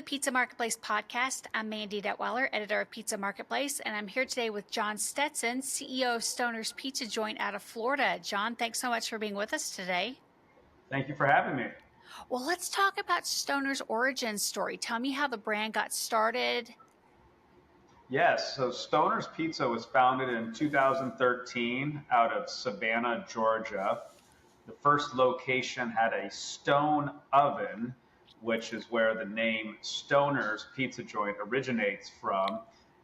Pizza Marketplace podcast. I'm Mandy Detwiler, editor of Pizza Marketplace, and I'm here today with John Stetson, CEO of Stoner's Pizza Joint out of Florida. John, thanks so much for being with us today. Thank you for having me. Well, let's talk about Stoner's origin story. Tell me how the brand got started. Yes, so Stoner's Pizza was founded in 2013 out of Savannah, Georgia. The first location had a stone oven, which is where the name Stoner's Pizza Joint originates from.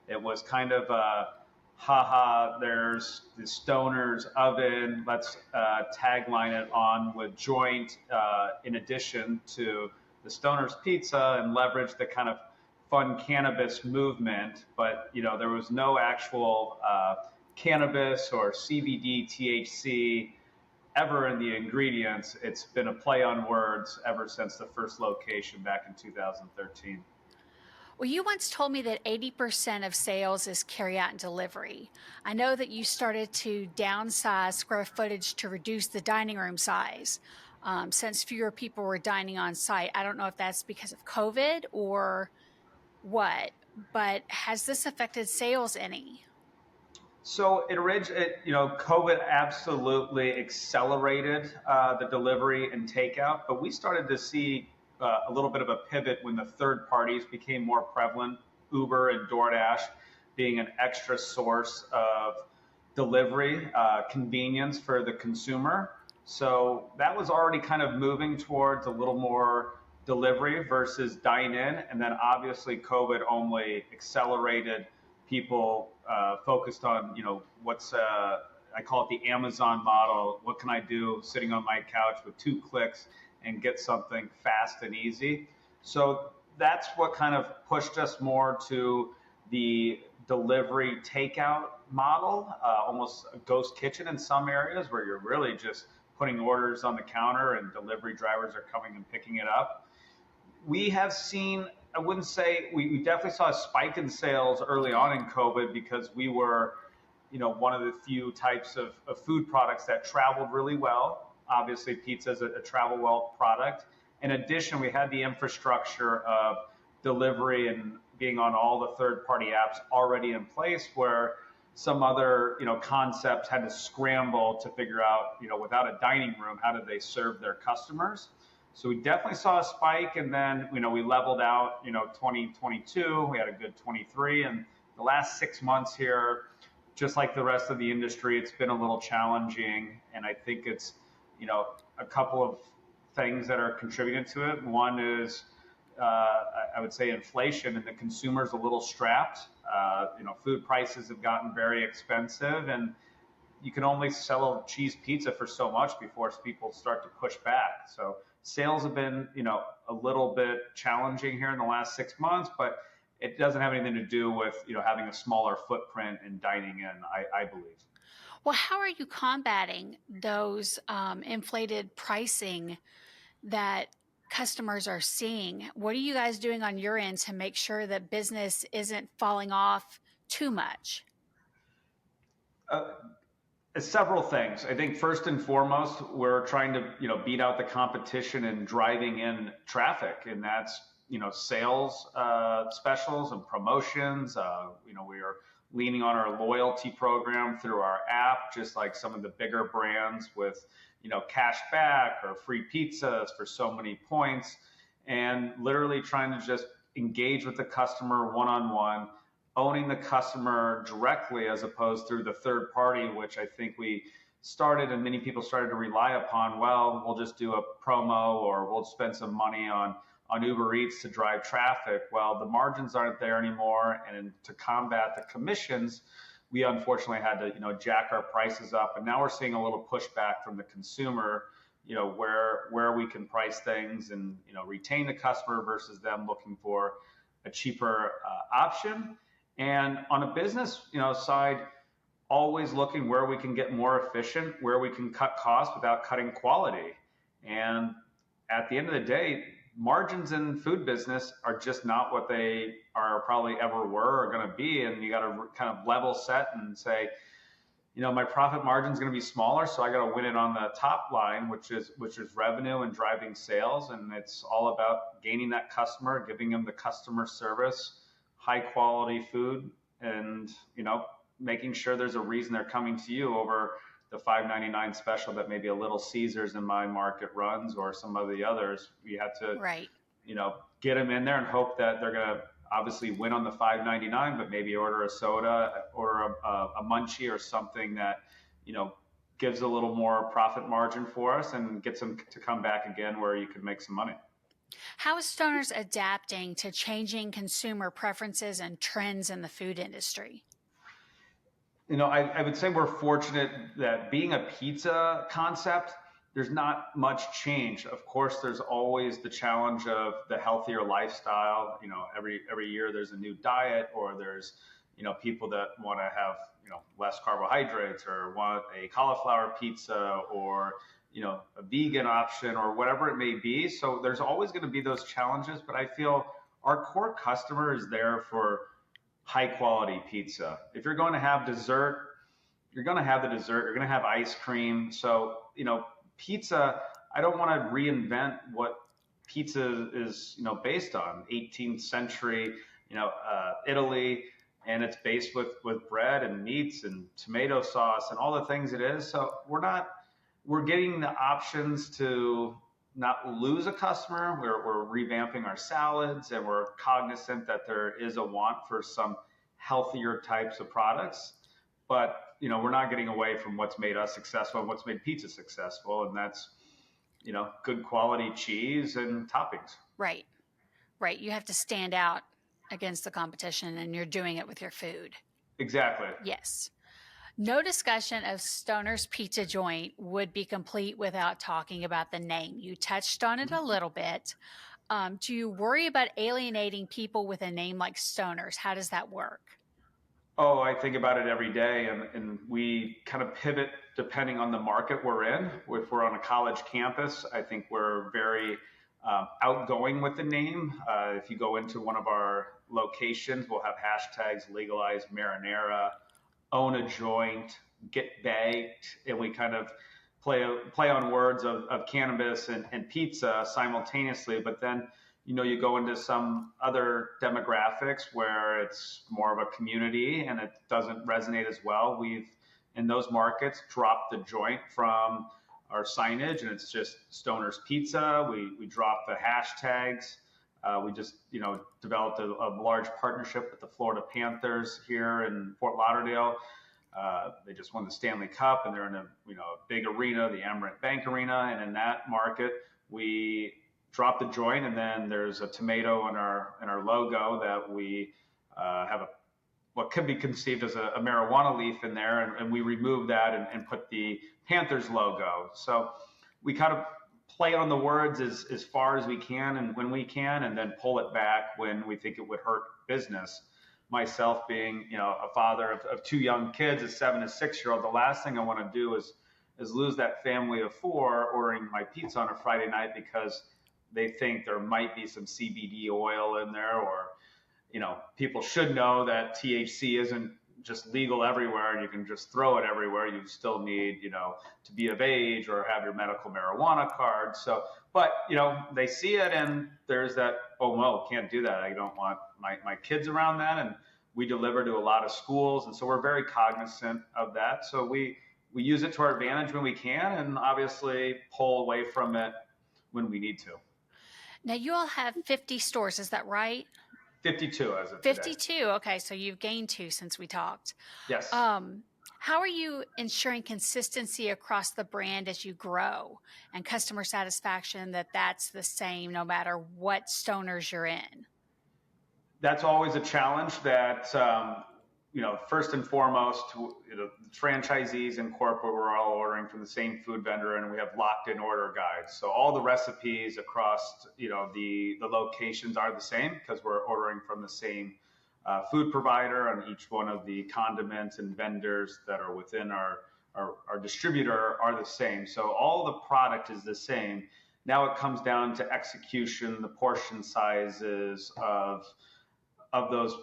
It was kind of a haha, there's the Stoner's oven, let's tagline it on with joint in addition to the Stoner's Pizza and leverage the kind of fun cannabis movement. But, there was no actual cannabis or CBD, THC ever in the ingredients. It's been a play on words ever since the first location back in 2013. Well, you once told me that 80% of sales is carry out and delivery. I know that you started to downsize square footage to reduce the dining room size since fewer people were dining on site. I don't know if that's because of COVID or what, but has this affected sales any? So COVID absolutely accelerated the delivery and takeout, but we started to see a little bit of a pivot when the third parties became more prevalent, Uber and DoorDash being an extra source of delivery, convenience for the consumer. So that was already kind of moving towards a little more delivery versus dine in. And then obviously COVID only accelerated people focused on, what's, I call it the Amazon model. What can I do sitting on my couch with 2 clicks and get something fast and easy? So that's what kind of pushed us more to the delivery takeout model, almost a ghost kitchen in some areas where you're really just putting orders on the counter and delivery drivers are coming and picking it up. We have seen, I wouldn't say, we definitely saw a spike in sales early on in COVID because we were, one of the few types of food products that traveled really well. Obviously, pizza is a travel well product. In addition, we had the infrastructure of delivery and being on all the third-party apps already in place where some other, concepts had to scramble to figure out, without a dining room, how did they serve their customers? So we definitely saw a spike, and then, we leveled out, 2022, we had a good 23, and the last 6 months here, just like the rest of the industry, it's been a little challenging, and I think it's, a couple of things that are contributing to it. One is, I would say inflation, and the consumer's a little strapped. Food prices have gotten very expensive, and you can only sell a cheese pizza for so much before people start to push back. So sales have been, a little bit challenging here in the last 6 months, but it doesn't have anything to do with, having a smaller footprint and dining in, I believe. Well, how are you combating those inflated pricing that customers are seeing? What are you guys doing on your end to make sure that business isn't falling off too much? Several things. I think first and foremost, we're trying to, beat out the competition and driving in traffic, and that's, sales specials and promotions. We are leaning on our loyalty program through our app, just like some of the bigger brands with, cash back or free pizzas for so many points, and literally trying to just engage with the customer one-on-one, owning the customer directly as opposed through the third party, which I think we started and many people started to rely upon. Well, we'll just do a promo or we'll spend some money on Uber Eats to drive traffic. Well, the margins aren't there anymore. And to combat the commissions, we unfortunately had to, jack our prices up. And now we're seeing a little pushback from the consumer, where we can price things and, retain the customer versus them looking for a cheaper option. And on a business, side, always looking where we can get more efficient, where we can cut costs without cutting quality. And at the end of the day, margins in food business are just not what they are probably ever were or going to be. And you got to kind of level set and say, my profit margin is going to be smaller, so I got to win it on the top line, which is revenue and driving sales, and it's all about gaining that customer, giving them the customer service, high quality food, and making sure there's a reason they're coming to you over the $5.99 special that maybe a Little Caesars in my market runs or some of the others. We had to Right. get them in there and hope that they're going to obviously win on the $5.99, but maybe order a soda or a munchie or something that, gives a little more profit margin for us and gets them to come back again where you could make some money. How is Stoners adapting to changing consumer preferences and trends in the food industry? I would say we're fortunate that being a pizza concept, there's not much change. Of course, there's always the challenge of the healthier lifestyle. Every year there's a new diet, or there's people that want to have less carbohydrates, or want a cauliflower pizza, or a vegan option, or whatever it may be. So there's always going to be those challenges, but I feel our core customer is there for high quality pizza. If you're going to have dessert, you're going to have the dessert. You're going to have ice cream. So pizza, I don't want to reinvent what pizza is based on. 18th century Italy, and it's based with bread and meats and tomato sauce and all the things it is. So we're getting the options to not lose a customer. We're revamping our salads, and we're cognizant that there is a want for some healthier types of products. But we're not getting away from what's made us successful and what's made pizza successful, and that's good quality cheese and toppings. Right. Right. You have to stand out against the competition, and you're doing it with your food. Exactly. Yes. No discussion of Stoner's Pizza Joint would be complete without talking about the name. You touched on it a little bit. Do you worry about alienating people with a name like Stoner's? How does that work? Oh, I think about it every day, and we kind of pivot depending on the market we're in. If we're on a college campus, I think we're very outgoing with the name. If you go into one of our locations, we'll have hashtags: legalize marinara, own a joint, get baked, and we kind of play on words of cannabis and pizza simultaneously. But then you go into some other demographics where it's more of a community and it doesn't resonate as well. We've, in those markets, dropped the joint from our signage, and it's just Stoner's Pizza. We dropped the hashtags. We just, developed a large partnership with the Florida Panthers here in Fort Lauderdale. They just won the Stanley Cup, and they're in a big arena, the Amerant Bank Arena, and in that market we dropped the joint, and then there's a tomato in our logo that we have what could be conceived as a marijuana leaf in there, and we removed that and put the Panthers logo. So we kind of play on the words as far as we can and when we can, and then pull it back when we think it would hurt business. Myself being, a father of two young kids, a 7 and 6 year old, the last thing I want to do is lose that family of four ordering my pizza on a Friday night because they think there might be some CBD oil in there, or, people should know that THC isn't just legal everywhere and you can just throw it everywhere. You still need, to be of age or have your medical marijuana card. So, but, they see it, and there's that, oh no, can't do that. I don't want my kids around that. And we deliver to a lot of schools. And so we're very cognizant of that. So we use it to our advantage when we can, and obviously pull away from it when we need to. Now, you all have 50 stores, is that right? 52 as of 52. today. Okay, so you've gained 2 since we talked. Yes. How are you ensuring consistency across the brand as you grow, and customer satisfaction that's the same no matter what Stoners you're in? That's always a challenge that, first and foremost, franchisees and corporate, we're all ordering from the same food vendor, and we have locked in order guides. So all the recipes across, the locations are the same because we're ordering from the same food provider, and each one of the condiments and vendors that are within our distributor are the same. So all the product is the same. Now it comes down to execution, the portion sizes of those,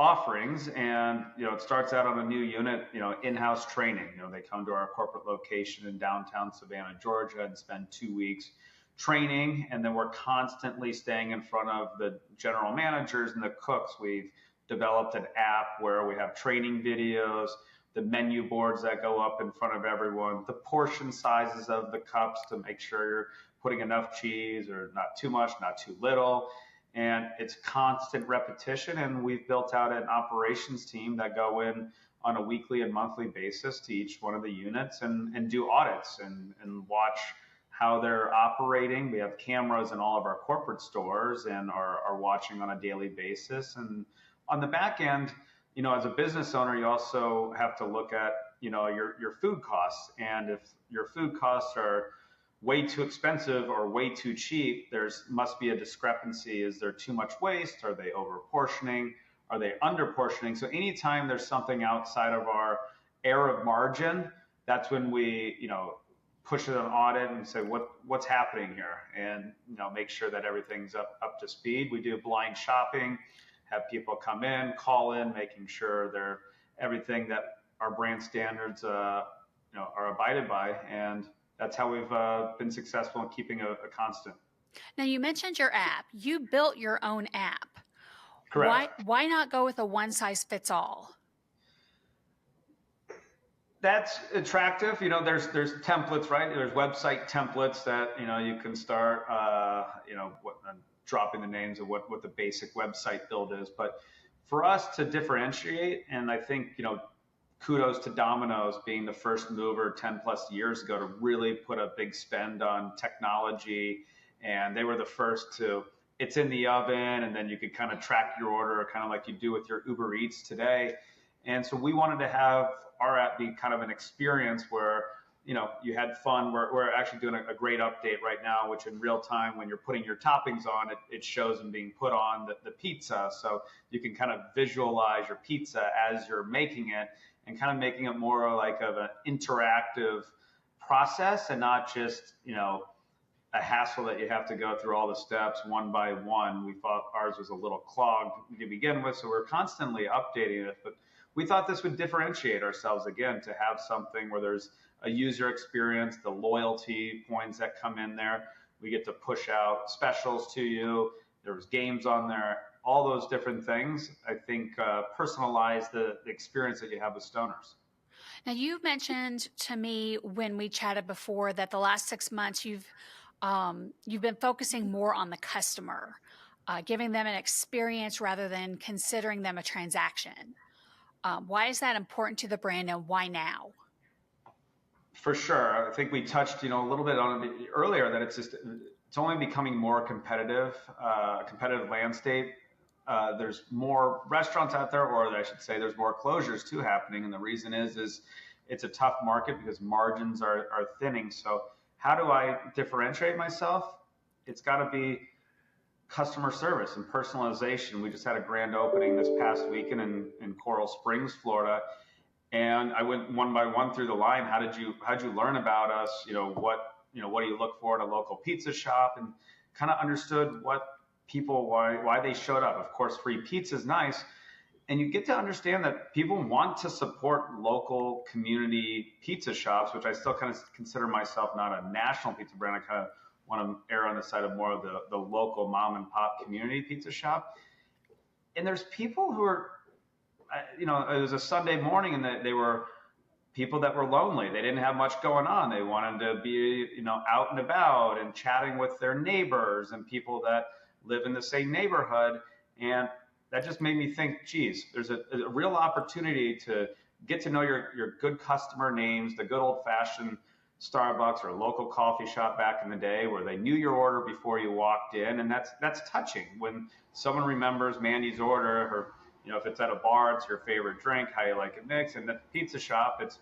offerings, and it starts out on a new unit, in-house training. They come to our corporate location in downtown Savannah, Georgia, and spend 2 weeks training, and then we're constantly staying in front of the general managers and the cooks. We've developed an app where we have training videos, the menu boards that go up in front of everyone, the portion sizes of the cups to make sure you're putting enough cheese or not too much, not too little. And it's constant repetition. And we've built out an operations team that go in on a weekly and monthly basis to each one of the units and do audits and watch how they're operating. We have cameras in all of our corporate stores and are watching on a daily basis. And on the back end, as a business owner, you also have to look at, your food costs. And if your food costs are way too expensive or way too cheap, must be a discrepancy. Is there too much waste? Are they over portioning? Are they under portioning? So anytime there's something outside of our area of margin, that's when we, push it on audit and say what's happening here, and make sure that everything's up to speed. We do blind shopping, have people come in, call in, making sure they're everything that our brand standards are abided by, and that's how we've been successful in keeping a constant. Now, you mentioned your app. You built your own app. Correct. Why not go with a one-size-fits-all? That's attractive. There's templates, right? There's website templates that, you can start, dropping the names of what the basic website build is. But for us to differentiate, and I think, kudos to Domino's being the first mover 10 plus years ago to really put a big spend on technology. And they were the first it's in the oven, and then you could kind of track your order, kind of like you do with your Uber Eats today. And so we wanted to have our app be kind of an experience where, you had fun. We're actually doing a great update right now, which in real time, when you're putting your toppings on, it shows them being put on the pizza. So you can kind of visualize your pizza as you're making it, and kind of making it more like of an interactive process and not just, a hassle that you have to go through all the steps one by one. We thought ours was a little clogged to begin with, so we're constantly updating it. But we thought this would differentiate ourselves again, to have something where there's a user experience, the loyalty points that come in there. We get to push out specials to you. There was games on there, all those different things. I think personalize the experience that you have with stoners. Now, you mentioned to me when we chatted before that the last 6 months you've been focusing more on the customer, giving them an experience rather than considering them a transaction. Why is that important to the brand, and why now? For sure. I think we touched, a little bit on it earlier, that it's only becoming more competitive landscape. There's more restaurants out there, or I should say there's more closures too happening. And the reason is it's a tough market because margins are thinning. So how do I differentiate myself? It's got to be customer service and personalization. We just had a grand opening this past weekend in Coral Springs, Florida. And I went one by one through the line. How'd you learn about us? What do you look for in a local pizza shop? And kind of understood what people, why they showed up. Of course, free pizza is nice. And you get to understand that people want to support local community pizza shops, which I still kind of consider myself not a national pizza brand. I kind of want to err on the side of more of the local mom and pop community pizza shop. And there's people who are, it was a Sunday morning, and they were people that were lonely. They didn't have much going on. They wanted to be, out and about and chatting with their neighbors and people that live in the same neighborhood. And that just made me think, geez, there's a real opportunity to get to know your good customer names, the good old fashioned Starbucks or local coffee shop back in the day where they knew your order before you walked in. And that's touching when someone remembers Mandy's order, or if it's at a bar, it's your favorite drink, how you like it mixed. And at the pizza shop, it's,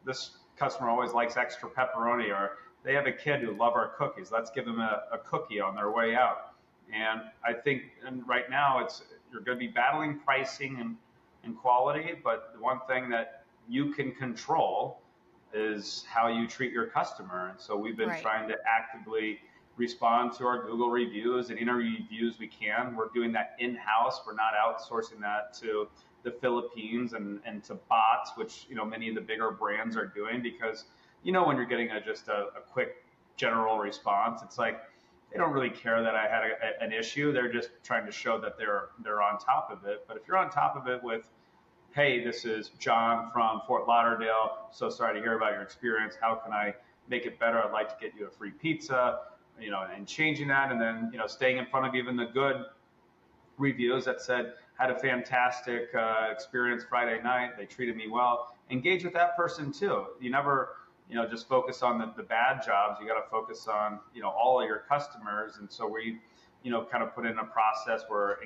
this customer always likes extra pepperoni, or they have a kid who love our cookies. Let's give them a cookie on their way out. And I think, and right now, you're going to be battling pricing and quality, but the one thing that you can control is how you treat your customer. And so we've been trying to actively respond to our Google reviews and any reviews we can. We're doing that in-house. We're not outsourcing that to the Philippines and to bots, which, many of the bigger brands are doing, because, when you're getting just a quick general response, it's like, they don't really care that I had an issue. They're just trying to show that they're on top of it. But if you're on top of it with, hey, this is John from Fort Lauderdale. So sorry to hear about your experience. How can I make it better? I'd like to get you a free pizza, and changing that, and then, staying in front of even the good reviews that said, had a fantastic experience Friday night. They treated me well. Engage with that person too. You never, just focus on the bad jobs. You got to focus on, all of your customers. And so we, kind of put in a process where,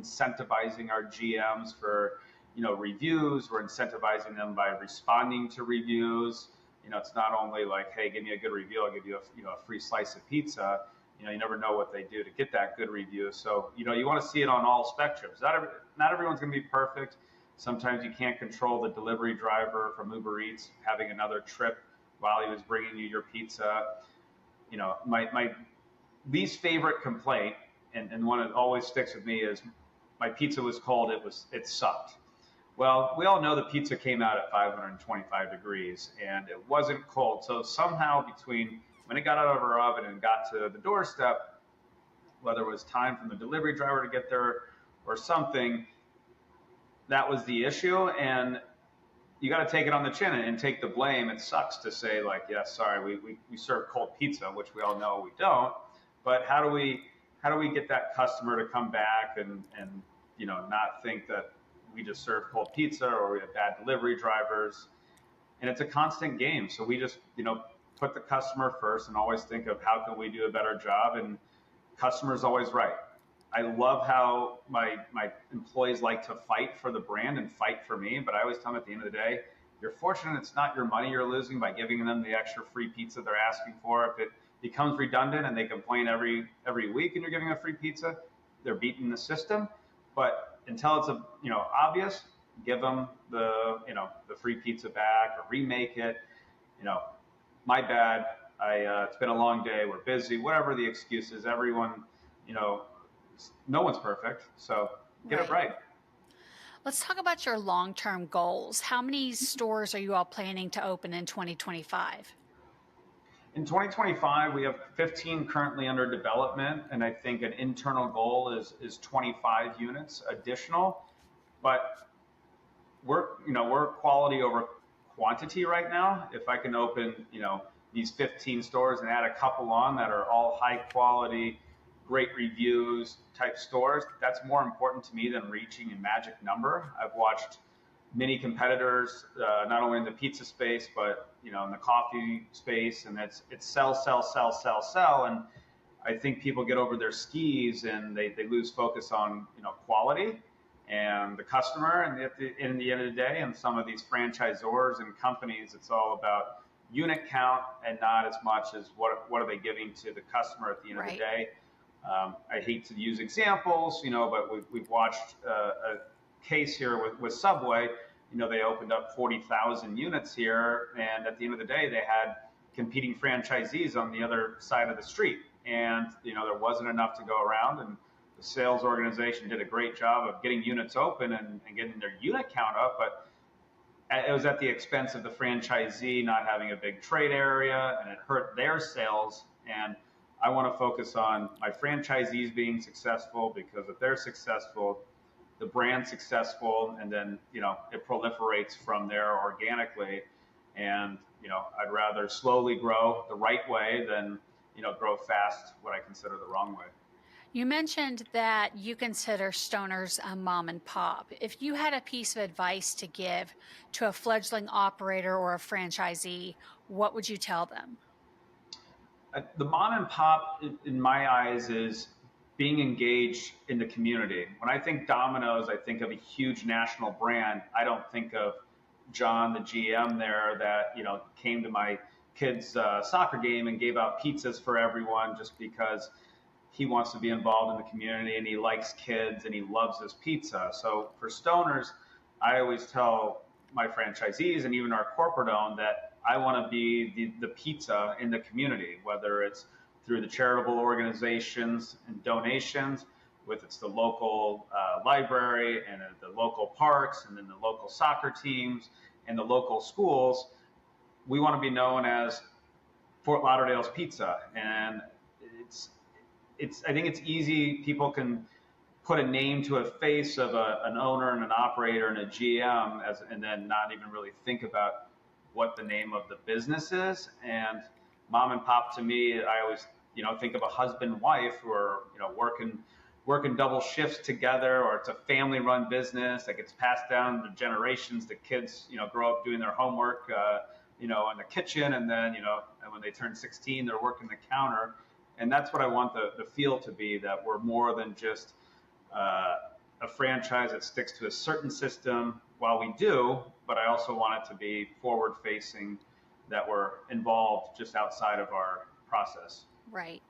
incentivizing our GMs for, reviews. We're incentivizing them by responding to reviews. It's not only like, hey, give me a good review, I'll give you a free slice of pizza. You never know what they do to get that good review. So, you want to see it on all spectrums. Not everyone's going to be perfect. Sometimes you can't control the delivery driver from Uber Eats having another trip while he was bringing you your pizza. My least favorite complaint, and one that always sticks with me, is my pizza was cold. It sucked. Well, we all know the pizza came out at 525 degrees and it wasn't cold. So somehow between when it got out of our oven and got to the doorstep, whether it was time from the delivery driver to get there or something, that was the issue. And you got to take it on the chin and take the blame. It sucks to say, like, yeah, sorry, we serve cold pizza, which we all know we don't. But how do we get that customer to come back and not think that we just serve cold pizza or we have bad delivery drivers? And it's a constant game. So we just, put the customer first and always think of how can we do a better job, and customer's always right. I love how my employees like to fight for the brand and fight for me, but I always tell them at the end of the day, you're fortunate it's not your money you're losing by giving them the extra free pizza they're asking for. If it becomes redundant and they complain every week and you're giving a free pizza, they're beating the system. But until it's obvious, give them the free pizza back or remake it. My bad. It's been a long day. We're busy. Whatever the excuse is, everyone, no one's perfect. So get it right. Let's talk about your long-term goals. How many stores are you all planning to open in 2025? In 2025, we have 15 currently under development, and I think an internal goal is 25 units additional. But we're quality over quantity right now. If I can open, these 15 stores and add a couple on that are all high quality, great reviews type stores, that's more important to me than reaching a magic number. I've watched many competitors, not only in the pizza space, but in the coffee space, and it's sell, sell, sell, sell, sell. And I think people get over their skis and they lose focus on quality and the customer. And at the end of the day, and some of these franchisors and companies, it's all about unit count and not as much as what are they giving to the customer at the end of the day. I hate to use examples, but we've watched a case here with Subway. They opened up 40,000 units here, and at the end of the day, they had competing franchisees on the other side of the street, and there wasn't enough to go around. And the sales organization did a great job of getting units open and getting their unit count up, but it was at the expense of the franchisee not having a big trade area, and it hurt their sales. And I want to focus on my franchisees being successful, because if they're successful, the brand's successful, and then it proliferates from there organically. And I'd rather slowly grow the right way than grow fast what I consider the wrong way. You mentioned that you consider Stoners a mom and pop. If you had a piece of advice to give to a fledgling operator or a franchisee, what would you tell them? The mom and pop, in my eyes, is being engaged in the community. When I think Domino's, I think of a huge national brand. I don't think of John, the GM there, that came to my kids' soccer game and gave out pizzas for everyone just because he wants to be involved in the community and he likes kids and he loves his pizza. So for Stoners, I always tell my franchisees and even our corporate owned that I want to be the pizza in the community, whether it's through the charitable organizations and donations, with it's the local library and the local parks and then the local soccer teams and the local schools. We want to be known as Fort Lauderdale's Pizza, and it's I think it's easy. People can put a name to a face of an owner and an operator and a GM, and then not even really think about what the name of the business is. And mom and pop, to me, I always think of a husband and wife who are working double shifts together, or it's a family run business that gets passed down to generations. The kids grow up doing their homework in the kitchen, and then and when they turn 16 they're working the counter. And that's what I want the feel to be, that we're more than just a franchise that sticks to a certain system while we do, but I also want it to be forward facing, that we're involved just outside of our process. Right.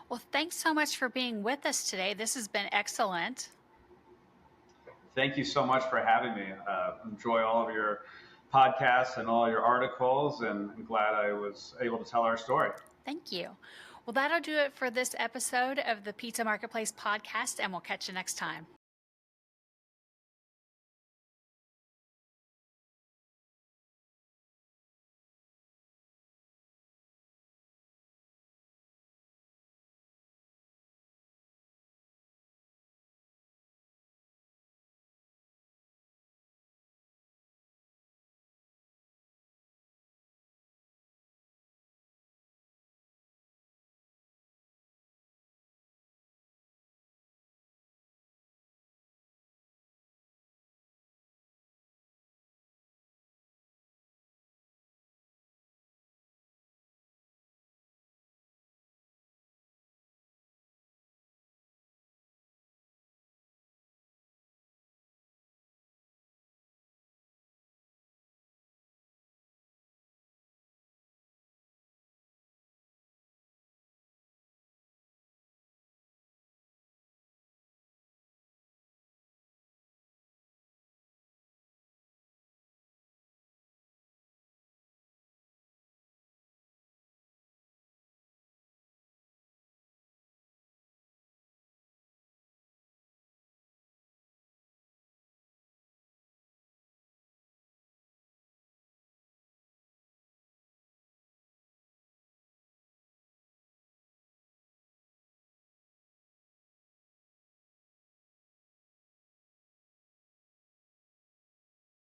Well, thanks so much for being with us today. This has been excellent. Thank you so much for having me. Enjoy all of your podcasts and all your articles, and I'm glad I was able to tell our story. Thank you. Well, that'll do it for this episode of the Pizza Marketplace podcast, and we'll catch you next time.